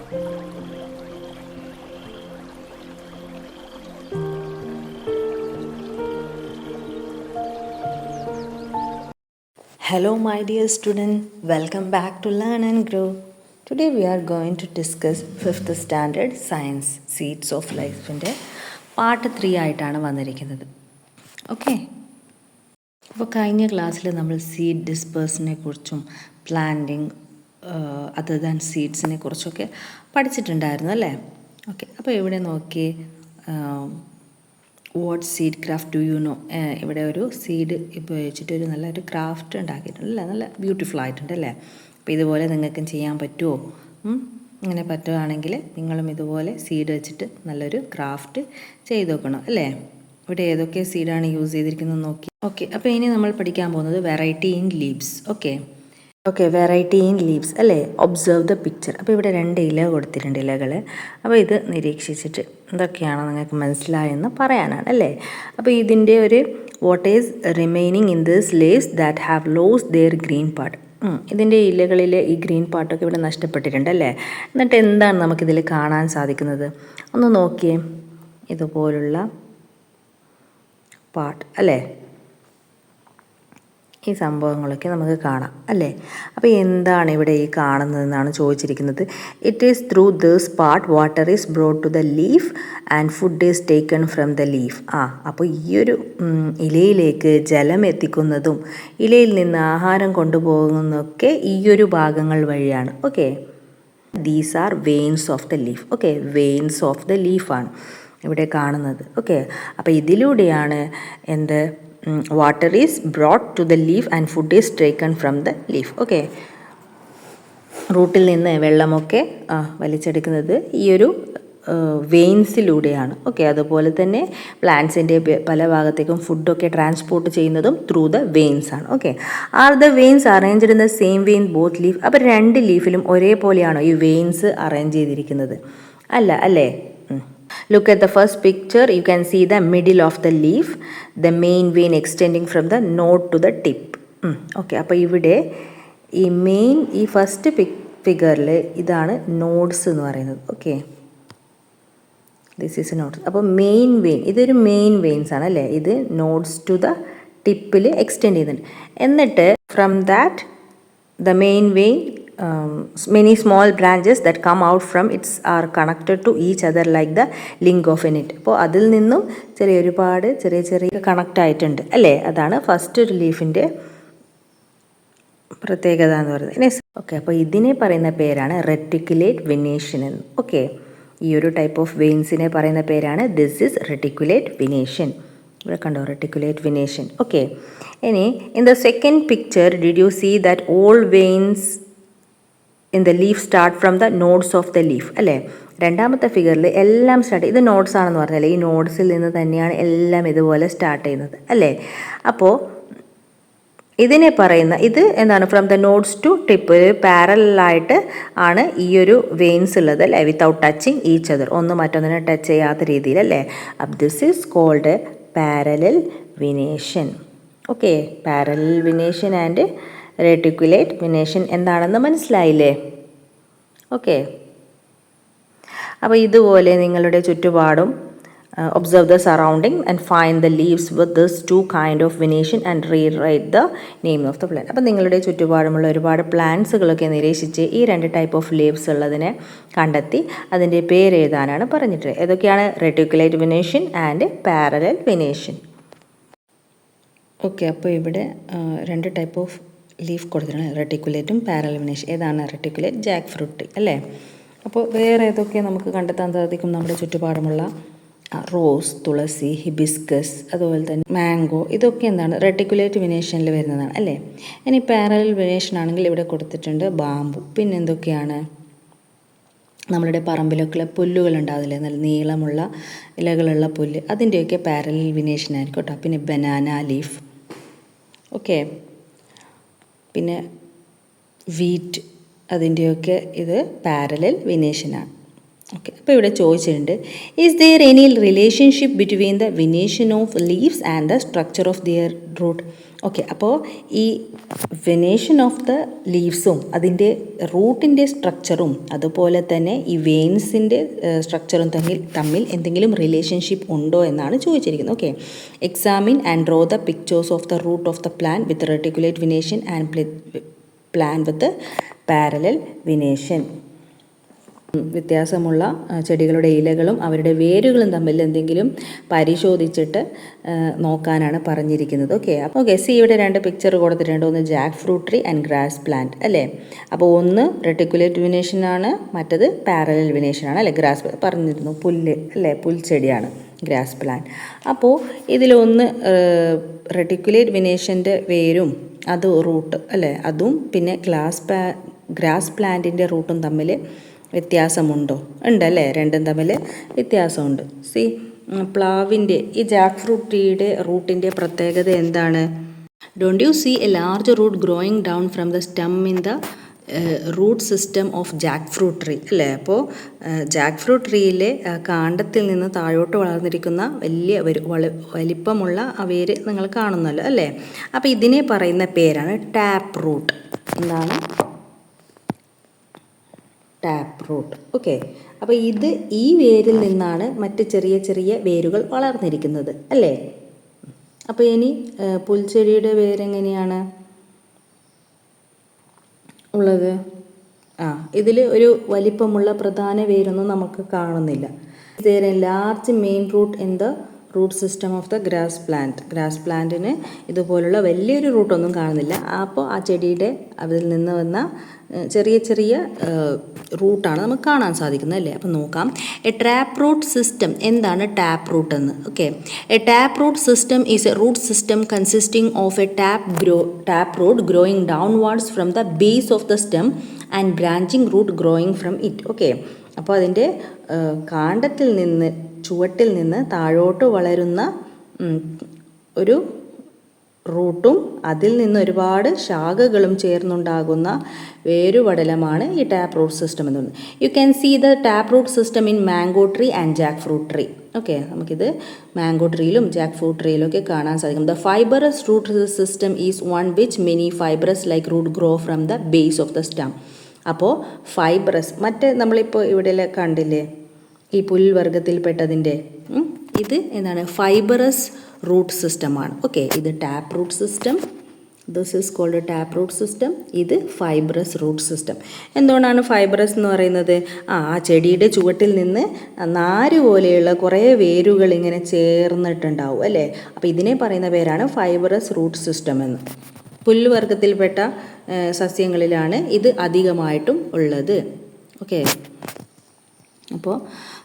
Hello, my dear student. Welcome back to Learn and Grow. Today we are going to discuss 5th standard science seeds of life ന്റെ part 3 ആയിട്ടാണ് വന്നിരിക്കുന്നത്. Okay, അപ്പോൾ കഴിഞ്ഞ ക്ലാസ്സിൽ നമ്മൾ seed ഡിസ്പേഴ്സിനെ കുറിച്ചും planting other than സീഡ്സിനെ കുറിച്ചൊക്കെ പഠിച്ചിട്ടുണ്ടായിരുന്നു അല്ലേ? ഓക്കെ, അപ്പോൾ ഇവിടെ നോക്കി what seed craft do you know. ഇവിടെ ഒരു സീഡ് ഉപയോഗിച്ചിട്ട് ഒരു നല്ലൊരു ക്രാഫ്റ്റ് ഉണ്ടാക്കിയിട്ടുണ്ട് അല്ലേ? നല്ല ബ്യൂട്ടിഫുൾ ആയിട്ടുണ്ട് അല്ലേ? അപ്പോൾ ഇതുപോലെ നിങ്ങൾക്കും ചെയ്യാൻ പറ്റുമോ? ഇങ്ങനെ പറ്റുകയാണെങ്കിൽ നിങ്ങളും ഇതുപോലെ സീഡ് വെച്ചിട്ട് നല്ലൊരു ക്രാഫ്റ്റ് ചെയ്ത് നോക്കണം അല്ലേ? ഇവിടെ ഏതൊക്കെ സീഡാണ് യൂസ് ചെയ്തിരിക്കുന്നത് നോക്കി. ഓക്കെ, അപ്പോൾ ഇനി നമ്മൾ പഠിക്കാൻ പോകുന്നത് variety in leaves. Okay, variety in leaves അല്ലേ? Observe the picture. അപ്പോൾ ഇവിടെ 2 ഇല കൊടുത്തിട്ടുണ്ട്, ഇലകൾ. അപ്പോൾ ഇത് നിരീക്ഷിച്ചിട്ട് എന്തൊക്കെയാണോ നിങ്ങൾക്ക് മനസ്സിലായെന്ന് പറയാനാണ് അല്ലേ? അപ്പോൾ ഇതിൻ്റെ ഒരു what is remaining in this leaves that have lost their green part. ഇതിൻ്റെ ഇലകളിലെ ഈ ഗ്രീൻ പാർട്ടൊക്കെ ഇവിടെ നഷ്ടപ്പെട്ടിട്ടുണ്ട് അല്ലേ? എന്നിട്ട് എന്താണ് നമുക്കിതിൽ കാണാൻ സാധിക്കുന്നത്? ഒന്ന് നോക്കിയേ, ഇതുപോലുള്ള പാർട്ട് അല്ലേ? ഈ സംഭവങ്ങളൊക്കെ നമുക്ക് കാണാം അല്ലേ? അപ്പോൾ എന്താണ് ഇവിടെ ഈ കാണുന്നതെന്നാണ് ചോദിച്ചിരിക്കുന്നത്. It is through this part water is brought to the leaf and food is taken from the leaf. അപ്പോൾ ഈ ഒരു ഇലയിലേക്ക് ജലം എത്തിക്കുന്നതും ഇലയിൽ നിന്ന് ആഹാരം കൊണ്ടുപോകുന്നതൊക്കെ ഈ ഒരു ഭാഗങ്ങൾ വഴിയാണ്. Okay, these are veins of the leaf. Okay, veins of the ലീഫാണ് ഇവിടെ കാണുന്നത്. ഓക്കെ, അപ്പോൾ ഇതിലൂടെയാണ് എന്ത് water is brought to the leaf and food is taken from the leaf. Okay, റൂട്ടിൽ നിന്ന് വെള്ളമൊക്കെ വലിച്ചെടുക്കുന്നത് ഈ ഒരു വെയിൻസിലൂടെയാണ്. ഓക്കെ, അതുപോലെ തന്നെ പ്ലാന്റ്സിൻ്റെ പല ഭാഗത്തേക്കും ഫുഡൊക്കെ ട്രാൻസ്പോർട്ട് ചെയ്യുന്നതും ത്രൂ ദ വെയിൻസ് ആണ്. Okay, are the veins arranged in the same vein both leaf. അപ്പോൾ 2 ലീഫിലും ഒരേപോലെയാണോ ഈ വെയിൻസ് അറേഞ്ച് ചെയ്തിരിക്കുന്നത്? അല്ല അല്ലേ? Look at the first picture. You can see the middle of the leaf, the main vein extending from the node to the tip. Okay, അപ്പോൾ ഇവിടെ ഈ first ഫിഗറിൽ ഇതാണ് നോഡ്സ് എന്ന് പറയുന്നത്. Okay, this is nodes. അപ്പോൾ മെയിൻ വെയിൻ, ഇതൊരു main veins ആണ് അല്ലേ? ഇത് നോഡ്സ് ടു ദ ടിപ്പിൽ എക്സ്റ്റെൻഡ് ചെയ്യുന്നുണ്ട്. എന്നിട്ട് from that the main vein many small branches that come out from it are connected to each other like the link of a knit. അപ്പോൾ അതിൽ നിന്നും ഒരുപാട് ചെറിയ കണക്റ്റ് ആയിട്ടുണ്ട് അല്ലേ? അതാണ് ഫസ്റ്റ് ഒരു ലീഫിൻ്റെ പ്രത്യേകത എന്ന് പറയുന്നത്. ഓക്കെ, അപ്പോൾ ഇതിനെ പറയുന്ന പേരാണ് റെറ്റിക്കുലേറ്റ് വെനേഷൻ എന്ന്. ഓക്കെ, ഈ ഒരു ടൈപ്പ് ഓഫ് വെയിൻസിനെ പറയുന്ന പേരാണ് ദിസ് ഈസ് റെറ്റിക്കുലേറ്റ് വെനേഷൻ. ഇവിടെ കണ്ടോ, റെറ്റിക്കുലേറ്റ് വെനേഷൻ. ഓക്കെ, ഇനി in the second picture did you see that all veins in the leaf start from the nodes of the leaf അല്ലേ? രണ്ടാമത്തെ ഫിഗറിൽ എല്ലാം സ്റ്റാർട്ട്, ഇത് നോഡ്സ് ആണെന്ന് പറഞ്ഞല്ലേ? ഈ നോഡ്സിൽ നിന്ന് തന്നെയാണ് എല്ലാം ഇതുപോലെ സ്റ്റാർട്ട് ചെയ്യുന്നത് അല്ലേ? അപ്പോൾ ഇതിനെ പറയുന്ന ഇത് എന്താണ്? From the nodes to tip, പാരലായിട്ട് ആണ് ഈ ഒരു വെയിൻസ് ഉള്ളത് അല്ലേ? വിത്തൗട്ട് ടച്ചിങ് ഈച്ച് അതർ, ഒന്ന് മറ്റൊന്നിനെ ടച്ച് ചെയ്യാത്ത രീതിയിൽ അല്ലേ? Up this is called parallel venation. Okay, parallel venation and reticulate venation എന്താണെന്ന് മനസ്സിലായില്ലേ? ഓക്കെ, അപ്പോൾ ഇതുപോലെ നിങ്ങളുടെ ചുറ്റുപാടും observe the surrounding and find the leaves with this 2 kind of venation and rewrite the name of the plant. അപ്പോൾ നിങ്ങളുടെ ചുറ്റുപാടുമുള്ള ഒരുപാട് പ്ലാന്റ്സുകളൊക്കെ നിരീക്ഷിച്ച് ഈ 2 ടൈപ്പ് ഓഫ് ലീവ്സ് ഉള്ളതിനെ കണ്ടെത്തി അതിൻ്റെ പേര് എഴുതാനാണ് പറഞ്ഞിട്ട്. ഏതൊക്കെയാണ്? Reticulate venation and parallel venation. Okay, അപ്പോൾ ഇവിടെ 2 ടൈപ്പ് ഓഫ് ലീഫ് കൊടുത്തിട്ടുണ്ട്, റെറ്റിക്കുലേറ്റും പാരലൽ വെനേഷൻ. ഏതാണ് റെറ്റിക്കുലേറ്റ്? ജാക്ക് ഫ്രൂട്ട് അല്ലേ? അപ്പോൾ വേറെ ഏതൊക്കെ നമുക്ക് കണ്ടെത്താൻ സാധിക്കും? നമ്മുടെ ചുറ്റുപാടുമുള്ള റോസ്, തുളസി, ഹിബിസ്കസ്, അതുപോലെ തന്നെ മാംഗോ, ഇതൊക്കെ എന്താണ്? റെറ്റിക്കുലേറ്റ് വെനേഷനിൽ വരുന്നതാണ് അല്ലേ? ഇനി പാരലൽ വെനേഷൻ ആണെങ്കിൽ ഇവിടെ കൊടുത്തിട്ടുണ്ട് ബാമ്പു. പിന്നെ എന്തൊക്കെയാണ്? നമ്മളുടെ പറമ്പിലൊക്കെ പുല്ലുകൾ ഉണ്ടാവില്ലേ, നല്ല നീളമുള്ള ഇലകളുള്ള പുല്ല്, അതിൻ്റെയൊക്കെ പാരലൽ വെനേഷൻ ആയിരിക്കും കേട്ടോ. പിന്നെ ബനാന ലീഫ്. ഓക്കെ, പിന്നെ വീറ്റ്, അതിൻ്റെയൊക്കെ ഇത് പാരലൽ വെനേഷനാണ്. ഓക്കെ, അപ്പോൾ ഇവിടെ ചോദിച്ചിട്ടുണ്ട്, is there any relationship between the venation of leaves and the structure of their root. Okay, അപ്പോൾ ഈ വെനേഷൻ ഓഫ് ദ ലീവ്സും അതിൻ്റെ റൂട്ടിൻ്റെ സ്ട്രക്ചറും അതുപോലെ തന്നെ ഈ വെയിൻസിൻ്റെ സ്ട്രക്ചറും തമ്മിൽ എന്തെങ്കിലും റിലേഷൻഷിപ്പ് ഉണ്ടോ എന്നാണ് ചോദിച്ചിരിക്കുന്നത്. Okay, examine and draw the pictures of the root of the plant with reticulate venation and plant with parallel venation. വ്യത്യാസമുള്ള ചെടികളുടെ ഇലകളും അവരുടെ വേരുകളും തമ്മിൽ എന്തെങ്കിലും പരിശോധിച്ചിട്ട് നോക്കാനാണ് പറഞ്ഞിരിക്കുന്നത്. ഓക്കെ, സി ഇവിടെ 2 പിക്ചർ കൊടുത്തിട്ടുണ്ട്. ഒന്ന് Jack fruit tree and grass plant അല്ലേ. അപ്പോൾ ഒന്ന് റെട്ടിക്കുലേറ്റ് വിനേഷനാണ്, മറ്റത് പാരലൽ വിനേഷനാണ് അല്ലേ. ഗ്രാസ് പറഞ്ഞിരുന്നു, പുല്ല് അല്ലേ, പുൽച്ചെടിയാണ് ഗ്രാസ് പ്ലാന്റ്. അപ്പോൾ ഇതിലൊന്ന് റെട്ടിക്കുലേറ്റ് വിനേഷൻ്റെ വേരും അത് റൂട്ട് അല്ലേ, അതും പിന്നെ ഗ്രാസ് പ്ലാന്റിൻ്റെ റൂട്ടും തമ്മിൽ വ്യത്യാസമുണ്ടോ? ഉണ്ടല്ലേ, രണ്ടും തമ്മിൽ വ്യത്യാസമുണ്ട്. സി പ്ലാവിൻ്റെ ഈ ജാക്ക് ഫ്രൂട്ട് ട്രീയുടെ റൂട്ടിൻ്റെ പ്രത്യേകത എന്താണ്? Don't you see a large root growing down from the stem in the root system of jackfruit tree അല്ലേ. അപ്പോൾ ജാക്ക് ഫ്രൂട്ട് ട്രീയിലെ കാണ്ഡത്തിൽ നിന്ന് താഴോട്ട് വളർന്നിരിക്കുന്ന വലിയ വലിപ്പമുള്ള ആ വേര് നിങ്ങൾ കാണുന്നല്ലോ അല്ലേ. അപ്പോൾ ഇതിനെ പറയുന്ന പേരാണ് ടാപ്പ് റൂട്ട്. എന്താണ്? Tap root. ഓക്കെ, അപ്പോൾ ഈ വേരിൽ നിന്നാണ് മറ്റ് ചെറിയ ചെറിയ വേരുകൾ വളർന്നിരിക്കുന്നത് അല്ലേ. അപ്പോൾ ഇനി പുൽച്ചെടിയുടെ വേരെങ്ങനെയാണ് ഉള്ളത്? ഇതിൽ ഒരു വലിപ്പമുള്ള പ്രധാന വേരൊന്നും നമുക്ക് കാണുന്നില്ല. there a large main root in the root system of the grass plant. Grass പ്ലാന്റിന് ഇതുപോലുള്ള വലിയൊരു റൂട്ടൊന്നും കാണുന്നില്ല. അപ്പോൾ ആ ചെടിയുടെ അതിൽ നിന്ന് വന്ന ചെറിയ ചെറിയ റൂട്ടാണ് നമുക്ക് കാണാൻ സാധിക്കുന്നത് അല്ലേ. അപ്പോൾ നോക്കാം, എ ടാപ്പ് റൂട്ട് സിസ്റ്റം. എന്താണ് ടാപ്പ് റൂട്ട് എന്ന്? Okay, a tap root system is a root system consisting of a tap root growing downwards from the base of the stem and branching root growing from it. Okay, അപ്പോൾ അതിൻ്റെ കാണ്ഡത്തിൽ നിന്ന് ചുവട്ടിൽ നിന്ന് താഴോട്ട് വളരുന്ന ഒരു റൂട്ടും അതിൽ നിന്ന് ഒരുപാട് ശാഖകളും ചേർന്നുണ്ടാകുന്ന വേരുപടലമാണ് ഈ ടാപ്പ് റൂട്ട് സിസ്റ്റം എന്ന് പറയുന്നത്. You can see the tap root system in mango tree and jackfruit tree. Okay, നമുക്കിത് മാംഗോ ട്രീയിലും ജാക്ക് ഫ്രൂട്ട് ട്രീയിലും ഒക്കെ കാണാൻ സാധിക്കും. The fibrous root system is one which many fibrous like root grow from the base of the stem. അപ്പോൾ fibrous മറ്റേ നമ്മളിപ്പോൾ ഇവിടെ കണ്ടില്ലേ ഈ പുൽവർഗത്തിൽപ്പെട്ടതിൻ്റെ ഇത് എന്താണ്? ഫൈബറസ് റൂട്ട് സിസ്റ്റമാണ്. ഓക്കെ, ഇത് tap root system, this is called tap root system. ഇത് ഫൈബറസ് റൂട്ട് സിസ്റ്റം. എന്തുകൊണ്ടാണ് ഫൈബറസ് എന്ന് പറയുന്നത്? ആ ചെടിയുടെ ചുവട്ടിൽ നിന്ന് നാര് പോലെയുള്ള കുറേ വേരുകൾ ഇങ്ങനെ ചേർന്നിട്ടുണ്ടാവും അല്ലേ. അപ്പോൾ ഇതിനെ പറയുന്ന പേരാണ് ഫൈബറസ് റൂട്ട് സിസ്റ്റം എന്ന്. പുല്ലുവർഗത്തിൽപ്പെട്ട സസ്യങ്ങളിലാണ് ഇത് അധികമായിട്ടും ഉള്ളത്. ഓക്കെ, അപ്പോൾ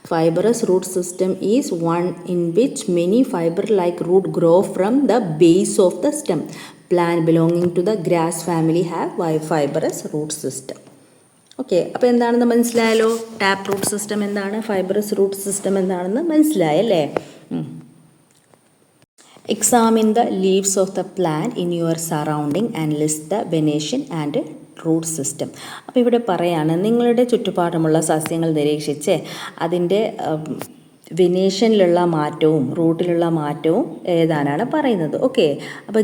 fibrous root system is one in which many fibre like root grow from the base of the stem. Plant belonging to the grass family have fibrous root system. Okay, അപ്പോൾ എന്താണെന്ന് മനസ്സിലായല്ലോ. Tap root system എന്താണ്, fibrous root system എന്താണെന്ന് മനസ്സിലായല്ലേ. Examine the leaves of the plant in your surrounding and list the venation and root system. അപ്പോൾ ഇവിടെ പറയാണ്, നിങ്ങളുടെ ചുറ്റുപാടുമുള്ള സസ്യങ്ങൾ നിരീക്ഷിച്ച് അതിൻ്റെ വെനേഷനിലുള്ള മാറ്റവും റൂട്ടിലുള്ള മാറ്റവും എഴുതാനാണ് പറയുന്നത്. ഓക്കെ, അപ്പോൾ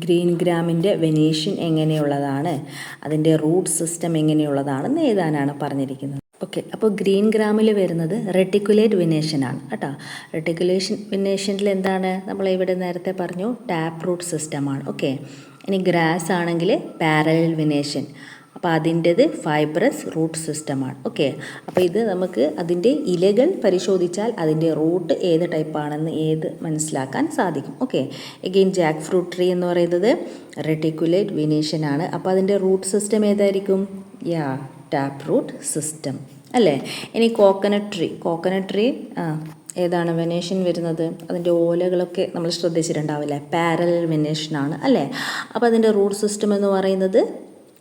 ഗ്രീൻ ഗ്രാമിൻ്റെ വെനേഷൻ എങ്ങനെയുള്ളതാണ്, അതിൻ്റെ റൂട്ട് സിസ്റ്റം എങ്ങനെയുള്ളതാണെന്ന് എഴുതാനാണ് പറഞ്ഞിരിക്കുന്നത്. ഓക്കെ, അപ്പോൾ ഗ്രീൻ ഗ്രാമിൽ വരുന്നത് റെട്ടിക്കുലേറ്റ് വിനേഷനാണ് കേട്ടോ. റെട്ടിക്കുലേഷൻ വിനേഷനിൽ എന്താണ്? നമ്മളിവിടെ നേരത്തെ പറഞ്ഞു ടാപ്പ് റൂട്ട് സിസ്റ്റമാണ്. ഓക്കെ, ഇനി ഗ്രാസ് ആണെങ്കിൽ പാരലൽ വിനേഷൻ. അപ്പോൾ അതിൻ്റേത് ഫൈബറസ് റൂട്ട് സിസ്റ്റമാണ്. ഓക്കെ, അപ്പോൾ ഇത് നമുക്ക് അതിൻ്റെ ഇലകൾ പരിശോധിച്ചാൽ അതിൻ്റെ റൂട്ട് ഏത് ടൈപ്പാണെന്ന് മനസ്സിലാക്കാൻ സാധിക്കും. Okay, again Jack fruit tree എന്ന് പറയുന്നത് റെട്ടിക്കുലേറ്റ് വിനേഷനാണ്. അപ്പോൾ അതിൻ്റെ റൂട്ട് സിസ്റ്റം ഏതായിരിക്കും? ടാപ്പ് റൂട്ട് സിസ്റ്റം അല്ലേ. ഇനി കോക്കനട്ട് ട്രീ ഏതാണ് വെനേഷൻ വരുന്നത്? അതിൻ്റെ ഓലകളൊക്കെ നമ്മൾ ശ്രദ്ധിച്ചിട്ടുണ്ടാവില്ലേ, പാരലൽ വെനേഷനാണ് അല്ലേ. അപ്പോൾ അതിൻ്റെ റൂട്ട് സിസ്റ്റം എന്ന് പറയുന്നത്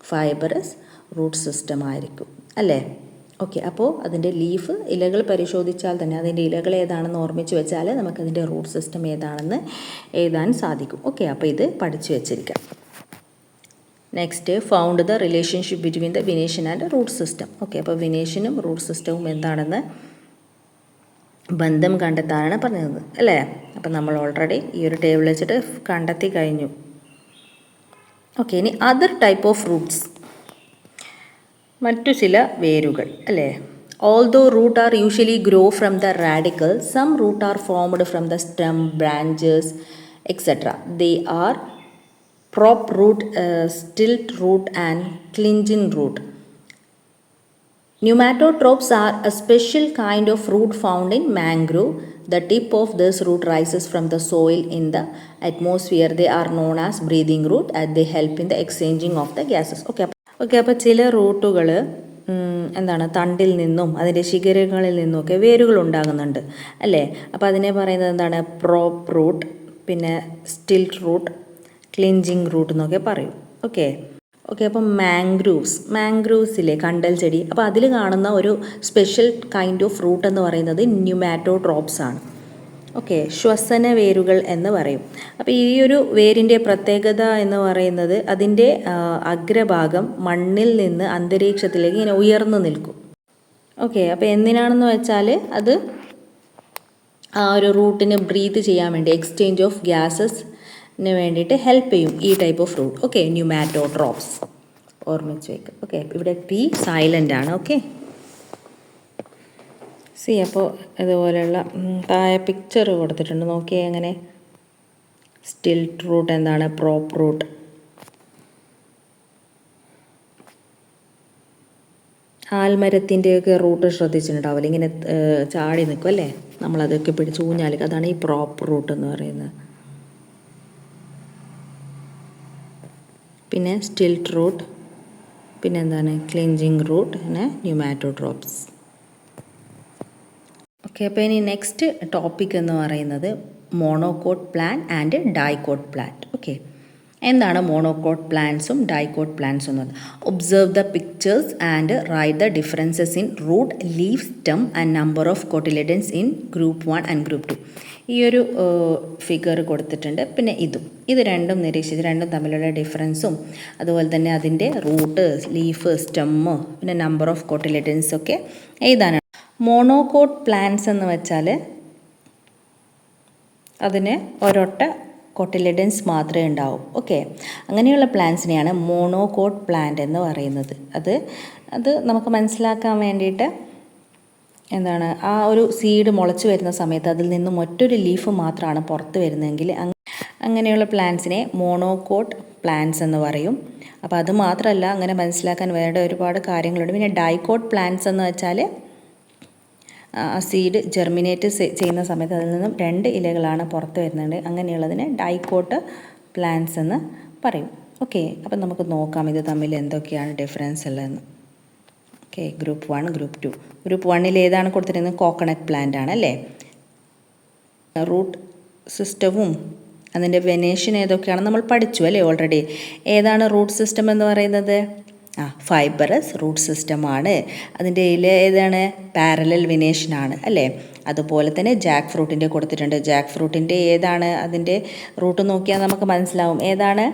ഫൈബറസ് റൂട്ട് സിസ്റ്റം ആയിരിക്കും അല്ലേ. ഓക്കെ, അപ്പോൾ അതിൻ്റെ ഇലകൾ പരിശോധിച്ചാൽ തന്നെ അതിൻ്റെ ഇലകൾ ഏതാണെന്ന് ഓർമ്മിച്ച് വെച്ചാൽ നമുക്കതിൻ്റെ റൂട്ട് സിസ്റ്റം ഏതാണെന്ന് എഴുതാൻ സാധിക്കും. ഓക്കെ, അപ്പോൾ ഇത് പഠിച്ചു വെച്ചിരിക്കാം. Next found the relationship between the venation and root system. Okay, അപ്പോൾ വിനേഷ്യനും റൂട്ട് സിസ്റ്റവും എന്താണെന്ന് ബന്ധം കണ്ടെത്താനാണ് പറഞ്ഞത് അല്ലേ. അപ്പം നമ്മൾ ഓൾറെഡി ഈ ഒരു ടേബിൾ വെച്ചിട്ട് കണ്ടെത്തി കഴിഞ്ഞു. ഓക്കെ, ഇനി അതർ ടൈപ്പ് ഓഫ് റൂട്ട്സ്, മറ്റു ചില വേരുകൾ അല്ലേ. Although root are usually grow from the radicle, some root are formed from the stem, branches, etc. They are prop root, stilt root and clinging root. Pneumatotrophs are a special kind of root found in mangrove. The tip of this root rises from the soil in the atmosphere. They are known as breathing root and they help in the exchanging of the gases. Okay, അപ്പോൾ ചില റൂട്ടുകൾ എന്താണ് തണ്ടിൽ നിന്നും അതിൻ്റെ ശിഖരങ്ങളിൽ നിന്നുമൊക്കെ വേരുകൾ ഉണ്ടാകുന്നുണ്ട് അല്ലേ. അപ്പോൾ അതിനെ പറയുന്നത് എന്താണ്, പ്രോപ്പ് റൂട്ട്, പിന്നെ സ്റ്റിൽറ്റ് റൂട്ട്, ക്ലിഞ്ചിങ് റൂട്ട് എന്നൊക്കെ പറയും. ഓക്കെ, അപ്പം മാംഗ്രൂവ്സിലെ കണ്ടൽ ചെടി, അപ്പോൾ അതിൽ കാണുന്ന ഒരു സ്പെഷ്യൽ കൈൻഡ് ഓഫ് റൂട്ട് എന്ന് പറയുന്നത് ന്യൂമാറ്റോട്രോപ്സ് ആണ്. ഓക്കെ, ശ്വസന വേരുകൾ എന്ന് പറയും. അപ്പോൾ ഈ ഒരു വേരിൻ്റെ പ്രത്യേകത എന്ന് പറയുന്നത് അതിൻ്റെ അഗ്രഭാഗം മണ്ണിൽ നിന്ന് അന്തരീക്ഷത്തിലേക്ക് ഇങ്ങനെ ഉയർന്നു നിൽക്കും. ഓക്കെ, അപ്പോൾ എന്തിനാണെന്ന് വെച്ചാൽ അത് ആ ഒരു റൂട്ടിന് ബ്രീത്ത് ചെയ്യാൻ വേണ്ടി, എക്സ്ചേഞ്ച് ഓഫ് ഗ്യാസസിന് വേണ്ടിയിട്ട് ഹെൽപ്പ് ചെയ്യും ഈ ടൈപ്പ് ഓഫ് റൂട്ട്. ഓക്കെ, ന്യൂമാറ്റോട്രോപ്സ് ഓർമ്മിച്ച് വയ്ക്കും. ഓക്കെ, ഇവിടെ പി സൈലൻ്റ് ആണ്. ഓക്കെ, അപ്പോൾ ഇതുപോലെയുള്ള താഴെ പിക്ചർ കൊടുത്തിട്ടുണ്ട്, നോക്കിയേ എങ്ങനെ. സ്റ്റിൽറ്റ് റൂട്ട് എന്താണ്, പ്രോപ്പ് റൂട്ട്. ആൽമരത്തിൻ്റെയൊക്കെ റൂട്ട് ശ്രദ്ധിച്ചിട്ടുണ്ടാവില്ല, ഇങ്ങനെ ചാടി നിൽക്കും അല്ലേ, നമ്മളതൊക്കെ പിടിച്ച് ഊഞ്ഞാൽ, അതാണ് ഈ പ്രോപ്പ് റൂട്ട് എന്ന് പറയുന്നത്. പിന്നെ സ്റ്റിൽറ്റ് റൂട്ട്, പിന്നെ എന്താണ് ക്ലിഞ്ചിങ് റൂട്ട്, പിന്നെ ന്യൂമാറ്റോട്രോപ്സ്. ഓക്കെ, അപ്പോൾ ഇനി നെക്സ്റ്റ് ടോപ്പിക് എന്ന് പറയുന്നത് monocot plant and dicot plant. Okay, എന്താണ് മോണോകോട്ട് പ്ലാന്റ്സും ഡൈകോട്ട് പ്ലാന്റ്സും എന്ന് പറയുന്നത്? Observe the pictures and write the differences in root, leaf, stem and number of cotyledons in group 1 and group 2. ഈ ഒരു ഫിഗർ കൊടുത്തിട്ടുണ്ട്. പിന്നെ ഇത് രണ്ടും നിരീക്ഷിച്ച് രണ്ടും തമ്മിലുള്ള ഡിഫറൻസും അതുപോലെ തന്നെ അതിൻ്റെ റൂട്ട്, ലീഫ്, സ്റ്റെമ്മ്, പിന്നെ നമ്പർ ഓഫ് കോട്ടിലിഡൻസ് ഒക്കെ എഴുതാനാണ്. മോണോകോട്ട് പ്ലാന്റ്സ് എന്ന് വെച്ചാൽ അതിന് ഒരൊറ്റ കോട്ടിലിഡൻസ് മാത്രമേ ഉണ്ടാവൂ. ഓക്കെ, അങ്ങനെയുള്ള പ്ലാന്റ്സിനെയാണ് മോണോകോട്ട് പ്ലാന്റ് എന്ന് പറയുന്നത്. അത് നമുക്ക് മനസ്സിലാക്കാൻ വേണ്ടിയിട്ട് എന്താണ്, ആ ഒരു സീഡ് മുളച്ച് വരുന്ന സമയത്ത് അതിൽ നിന്നും ഒറ്റൊരു ലീഫ് മാത്രമാണ് പുറത്ത് വരുന്നതെങ്കിൽ അങ്ങനെയുള്ള പ്ലാന്റ്സിനെ മോണോകോട്ട് പ്ലാന്റ്സ് എന്ന് പറയും. അപ്പോൾ അത് മാത്രമല്ല, അങ്ങനെ മനസ്സിലാക്കാൻ വേണ്ട ഒരുപാട് കാര്യങ്ങളുണ്ട്. പിന്നെ ഡൈകോട്ട് പ്ലാന്റ്സ് എന്ന് വെച്ചാൽ സീഡ് ജെർമിനേറ്റ് ചെയ്യുന്ന സമയത്ത് അതിൽ നിന്നും 2 ഇലകളാണ് പുറത്ത് വരുന്നുണ്ട്. അങ്ങനെയുള്ളതിനെ ഡൈകോട്ട് പ്ലാന്റ്സ് എന്ന് പറയും. ഓക്കെ, അപ്പം നമുക്ക് നോക്കാം ഇത് തമ്മിൽ എന്തൊക്കെയാണ് ഡിഫറൻസ് ഉള്ളതെന്ന്. Okay, group 1, group 2. ഗ്രൂപ്പ് 1 ഏതാണ് കൊടുത്തിരിക്കുന്നത്? കോക്കനട്ട് പ്ലാന്റ് ആണ് അല്ലേ. റൂട്ട് സിസ്റ്റവും അതിൻ്റെ വെനേഷൻ ഏതൊക്കെയാണെന്ന് നമ്മൾ പഠിച്ചു അല്ലേ ഓൾറെഡി. ഏതാണ് റൂട്ട് സിസ്റ്റം എന്ന് പറയുന്നത്? ഫൈബറസ് റൂട്ട് സിസ്റ്റമാണ്. അതിൻ്റെ ഏതാണ്? പാരലൽ വിനേഷനാണ് അല്ലേ. അതുപോലെ തന്നെ ജാക്ക് ഫ്രൂട്ടിൻ്റെ കൊടുത്തിട്ടുണ്ട്. ജാക്ക് ഫ്രൂട്ടിൻ്റെ ഏതാണ്? അതിൻ്റെ റൂട്ട് നോക്കിയാൽ നമുക്ക് മനസ്സിലാവും ഏതാണ്.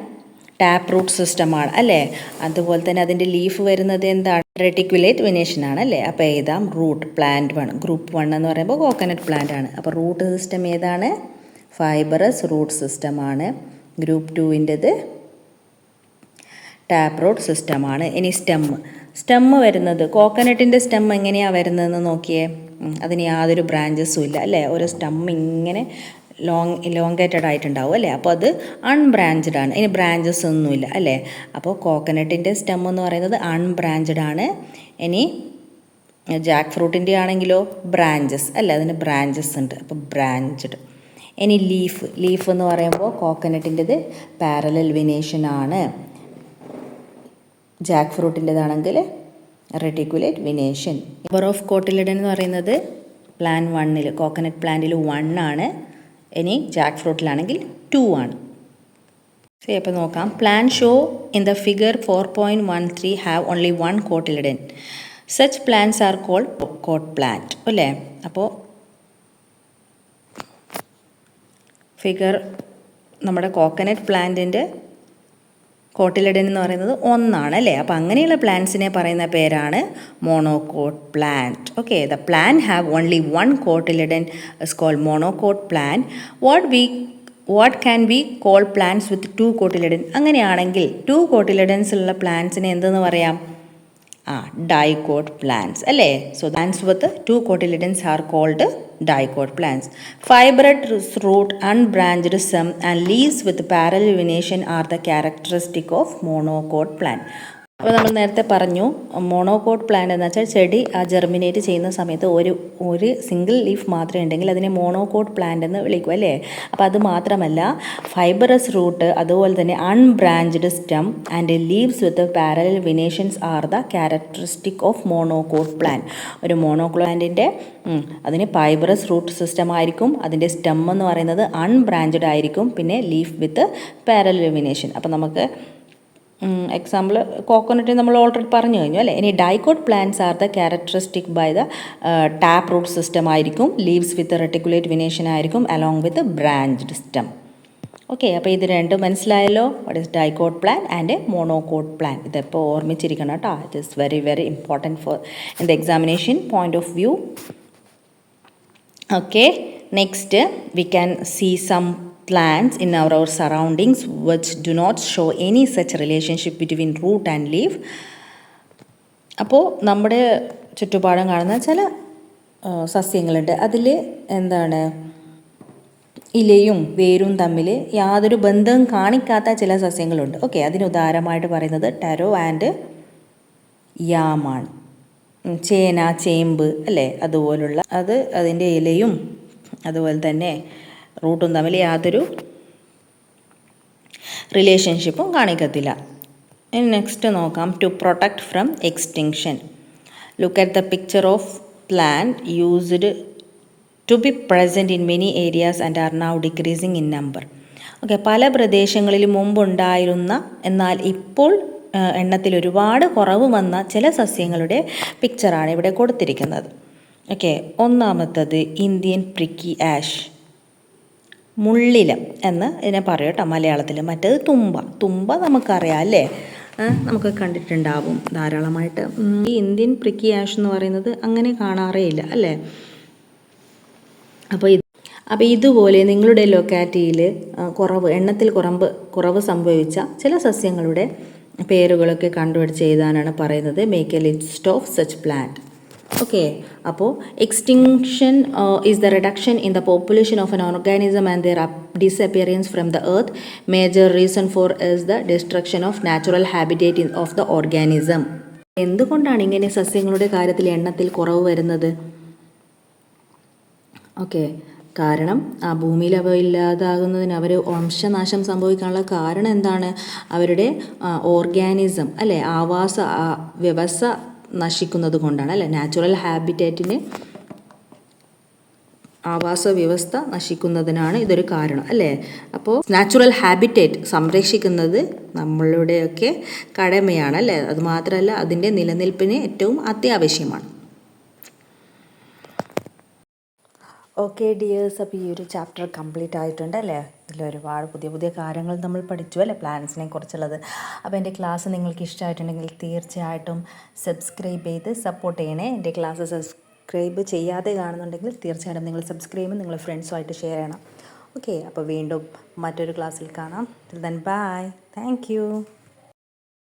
ടാപ്പ് റൂട്ട് സിസ്റ്റമാണ് അല്ലേ. അതുപോലെ തന്നെ അതിൻ്റെ ലീഫ് വരുന്നത് എന്താണ്? റെറ്റിക്കുലേറ്റ് വിനേഷനാണ് അല്ലേ. അപ്പോൾ ഏതാം റൂട്ട് പ്ലാന്റ് 1, ഗ്രൂപ്പ് 1 എന്ന് പറയുമ്പോൾ കോക്കനട്ട് പ്ലാന്റ് ആണ്. അപ്പോൾ റൂട്ട് സിസ്റ്റം ഏതാണ്? ഫൈബറസ് റൂട്ട് സിസ്റ്റമാണ്. ഗ്രൂപ്പ് 2-ൻ്റെത് ടാപ്പ് റൂട്ട് സിസ്റ്റമാണ്. ഇനി സ്റ്റെമ്മ് വരുന്നത്, കോക്കനട്ടിൻ്റെ സ്റ്റെം എങ്ങനെയാണ് വരുന്നതെന്ന് നോക്കിയേ. അതിന് യാതൊരു ബ്രാഞ്ചസും ഇല്ല അല്ലേ. ഒരു സ്റ്റെം ഇങ്ങനെ ലോങ്കേറ്റഡ് ആയിട്ടുണ്ടാവും അല്ലേ. അപ്പോൾ അത് അൺബ്രാഞ്ചഡ് ആണ്. ഇനി ബ്രാഞ്ചസ് ഒന്നുമില്ല അല്ലേ. അപ്പോൾ കോക്കനട്ടിൻ്റെ സ്റ്റെം എന്ന് പറയുന്നത് അൺബ്രാഞ്ചഡ് ആണ്. ഇനി ജാക്ക് ഫ്രൂട്ടിൻ്റെ ആണെങ്കിലോ ബ്രാഞ്ചസ് അല്ല, അതിന് ബ്രാഞ്ചസ് ഉണ്ട്. അപ്പോൾ ബ്രാഞ്ചഡ്. ഇനി ലീഫ് എന്ന് പറയുമ്പോൾ കോക്കനട്ടിൻ്റെത് parallel വിനേഷനാണ്. Jack ഫ്രൂട്ടിൻ്റെതാണെങ്കിൽ reticulate venation. Number of cotyledon എന്ന് പറയുന്നത് പ്ലാൻ 1-ൽ കോക്കനട്ട് പ്ലാന്റിൽ 1 ആണ്. ഇനി ജാക്ക് ഫ്രൂട്ടിലാണെങ്കിൽ 2 ആണ്. ശരി, അപ്പോൾ നോക്കാം. Plant show in the figure 4.13 have only 1 cotyledon. Such plants are called cot plant അല്ലേ. അപ്പോൾ ഫിഗർ നമ്മുടെ കോക്കനട്ട് പ്ലാന്റിൻ്റെ കോട്ടിലിഡൻ എന്ന് പറയുന്നത് ഒന്നാണ് അല്ലേ. അപ്പോൾ അങ്ങനെയുള്ള പ്ലാന്റ്സിനെ പറയുന്ന പേരാണ് monocot plant. Okay, the plant have only one cotyledon is called monocot plant. What can be call plants with two cotyledon? അങ്ങനെയാണെങ്കിൽ ടു കോട്ടിലിഡൻസ് ഉള്ള പ്ലാന്റ്സിനെ എന്തെന്ന് പറയാം? ഡൈകോട്ട് പ്ലാന്റ്സ് അല്ലേ. So plants with two cotyledons are called dicot plants. Fibrous root, unbranched stem and leaves with parallel venation are the characteristic of monocot plant. അപ്പോൾ നമ്മൾ നേരത്തെ പറഞ്ഞു മോണോകോട്ട് പ്ലാന്റ് എന്ന് വെച്ചാൽ ചെടി ജെർമിനേറ്റ് ചെയ്യുന്ന സമയത്ത് ഒരു സിംഗിൾ ലീഫ് മാത്രമേ ഉണ്ടെങ്കിൽ അതിനെ മോണോകോട്ട് പ്ലാന്റ് എന്ന് വിളിക്കും അല്ലേ. അപ്പോൾ അത് മാത്രമല്ല ഫൈബറസ് റൂട്ട്, അതുപോലെ തന്നെ unbranched stem and leaves with parallel venations are the characteristic of monocot plant. ഒരു മോണോകോട്ട് പ്ലാന്റിൻ്റെ അതിന് ഫൈബറസ് റൂട്ട് സിസ്റ്റം ആയിരിക്കും, അതിൻ്റെ സ്റ്റെം എന്ന് പറയുന്നത് അൺബ്രാഞ്ച്ഡ് ആയിരിക്കും, പിന്നെ ലീഫ് വിത്ത് പാരലൽ വിനേഷൻ. അപ്പോൾ നമുക്ക് എക്സാമ്പിൾ കോക്കോനട്ട് നമ്മൾ ഓൾറെഡി പറഞ്ഞു കഴിഞ്ഞു അല്ലേ. ഇനി dicot plants are the characteristic by the tap root system ആയിരിക്കും, ലീവ്സ് വിത്ത് റെട്ടിക്കുലേറ്റ് വിനേഷൻ ആയിരിക്കും, along with branched stem. Okay, അപ്പോൾ ഇത് രണ്ടും മനസ്സിലായല്ലോ. What is dicot plant and monocot plant? ഇതെപ്പോൾ ഓർമ്മിച്ചിരിക്കണം കേട്ടോ. It is very very important for in the examination point of view. Okay, next we can see some plants in our surroundings which do not show any such relationship between root and leaf. അപ്പോൾ നമ്മുടെ ചുറ്റുപാടും കാണുന്ന ചില സസ്യങ്ങളുണ്ട്, അതിൽ എന്താണ് ഇലയും വേരും തമ്മിൽ യാതൊരു ബന്ധവും കാണിക്കാത്ത ചില സസ്യങ്ങളുണ്ട്. ഓക്കെ, അതിന് ഉദാഹരണമായിട്ട് പറയുന്നത് ടാരോ ആൻഡ് യാമാണ്. ചേന, ചേമ്പ് അല്ലേ, അതുപോലുള്ള അതിൻ്റെ ഇലയും അതുപോലെ തന്നെ റൂട്ടും തമ്മിൽ യാതൊരു റിലേഷൻഷിപ്പും കാണിക്കത്തില്ല. ഇനി നെക്സ്റ്റ് നോക്കാം. To protect from extinction. Look at the picture of plant used to be present in many areas and are now decreasing in number. Okay, പല പ്രദേശങ്ങളിലും മുമ്പുണ്ടായിരുന്ന എന്നാൽ ഇപ്പോൾ എണ്ണത്തിൽ ഒരുപാട് കുറവ് വന്ന ചില സസ്യങ്ങളുടെ പിക്ചറാണ് ഇവിടെ കൊടുത്തിരിക്കുന്നത്. ഓക്കെ, ഒന്നാമത്തത് ഇന്ത്യൻ പ്രിക്കി ആഷ്, മുള്ളിലം എന്ന് ഇതിനെ പറയും കേട്ടോ മലയാളത്തിൽ. മറ്റേത് തുമ്പ നമുക്കറിയാം അല്ലേ, നമുക്ക് കണ്ടിട്ടുണ്ടാവും ധാരാളമായിട്ട്. ഈ ഇന്ത്യൻ പ്രിക്കി ആഷ് എന്ന് പറയുന്നത് അങ്ങനെ കാണാറേ ഇല്ല അല്ലേ. അപ്പോൾ ഇതുപോലെ നിങ്ങളുടെ ലൊക്കാലിറ്റിയിൽ എണ്ണത്തിൽ കുറവ് സംഭവിച്ച ചില സസ്യങ്ങളുടെ പേരുകളൊക്കെ കണ്ടുപിടിച്ച് എഴുതാനാണ് പറയുന്നത്. Make a list of such plant. Okay, അപ്പോൾ extinction is the reduction in the population of an organism and their disappearance from the earth. Major reason for is the destruction of natural habitat of the organism. എന്തുകൊണ്ടാണ് ഇങ്ങനെ സസ്യങ്ങളുടെ കാര്യത്തിൽ എണ്ണത്തിൽ കുറവ് വരുന്നത്? Okay, കാരണം ആ ഭൂമിയിൽ അവ ഇല്ലാതാകുന്നതിന് അവർ വംശനാശം സംഭവിക്കാനുള്ള കാരണം എന്താണ്? അവരുടെ ഓർഗാനിസം അല്ലേ, ആവാസ വ്യവസ്ഥ നശിക്കുന്നത് കൊണ്ടാണ് അല്ലേ. നാച്ചുറൽ ഹാബിറ്റേറ്റിന് ആവാസ വ്യവസ്ഥ നശിക്കുന്നതിനാണ് ഇതൊരു കാരണം അല്ലേ. അപ്പോൾ നാച്ചുറൽ ഹാബിറ്റേറ്റ് സംരക്ഷിക്കുന്നത് നമ്മളുടെയൊക്കെ കടമയാണ് അല്ലേ. അതുമാത്രമല്ല അതിൻ്റെ നിലനിൽപ്പിന് ഏറ്റവും അത്യാവശ്യമാണ്. ഓക്കെ ഡിയേഴ്സ്, അപ്പോൾ ഈ ഒരു ചാപ്റ്റർ കംപ്ലീറ്റ് ആയിട്ടുണ്ട് അല്ലേ. ഇതിലൊരുപാട് പുതിയ കാര്യങ്ങൾ നമ്മൾ പഠിച്ചു അല്ലേ, പ്ലാന്റ്സിനെ കുറിച്ചുള്ളത്. അപ്പോൾ എൻ്റെ ക്ലാസ് നിങ്ങൾക്ക് ഇഷ്ടമായിട്ടുണ്ടെങ്കിൽ തീർച്ചയായിട്ടും സബ്സ്ക്രൈബ് ചെയ്ത് സപ്പോർട്ട് ചെയ്യണേ. എൻ്റെ ക്ലാസ് സബ്സ്ക്രൈബ് ചെയ്യാതെ കാണുന്നുണ്ടെങ്കിൽ തീർച്ചയായിട്ടും നിങ്ങൾ സബ്സ്ക്രൈബ് ചെയ്ത് നിങ്ങളുടെ ഫ്രണ്ട്സുമായിട്ട് ഷെയർ ചെയ്യണം. ഓക്കെ, അപ്പോൾ വീണ്ടും മറ്റൊരു ക്ലാസ്സിൽ കാണാം. Then bye, thank you.